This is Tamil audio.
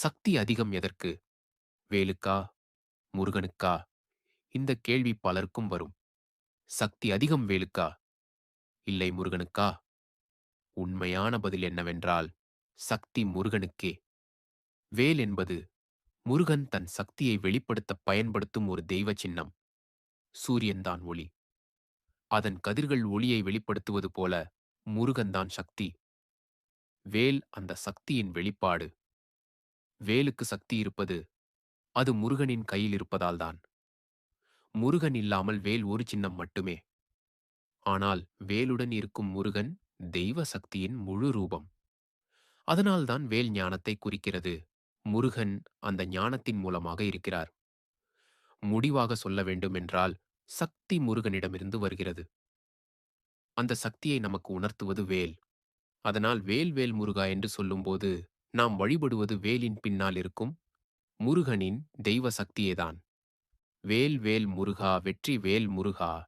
சக்தி அதிகம் எதற்கு? வேலுக்கா? முருகனுக்கா? இந்த கேள்வி பலருக்கும் வரும். சக்தி அதிகம் வேலுக்கா? இல்லை முருகனுக்கா? உண்மையான பதில் என்னவென்றால், சக்தி முருகனுக்கே. வேல் என்பது முருகன் தன் சக்தியை வெளிப்படுத்தப் பயன்படுத்தும் ஒரு தெய்வ சின்னம். சூரியன்தான் ஒளி. அதன் கதிர்கள் ஒளியை வெளிப்படுத்துவது போல முருகன்தான் சக்தி. வேல் அந்த சக்தியின் வெளிப்பாடு. வேலுக்கு சக்தி இருப்பது, அது முருகனின் கையில் இருப்பதால்தான். முருகன் இல்லாமல் வேல் ஒரு சின்னம் மட்டுமே. ஆனால் வேலுடன் இருக்கும் முருகன் தெய்வ சக்தியின் முழு ரூபம். அதனால்தான் வேல் ஞானத்தை குறிக்கிறது. முருகன் அந்த ஞானத்தின் மூலமாக இருக்கிறார். முடிவாக சொல்ல வேண்டுமென்றால், சக்தி முருகனிடமிருந்து வருகிறது. அந்த சக்தியை நமக்கு உணர்த்துவது வேல். அதனால் வேல் வேல் முருகா என்று சொல்லும்போது, நாம் வழிபடுவது வேலின் பின்னால் இருக்கும் முருகனின் தெய்வ சக்தியேதான். வேல் வேல் முருகா வெற்றி வேல் முருகா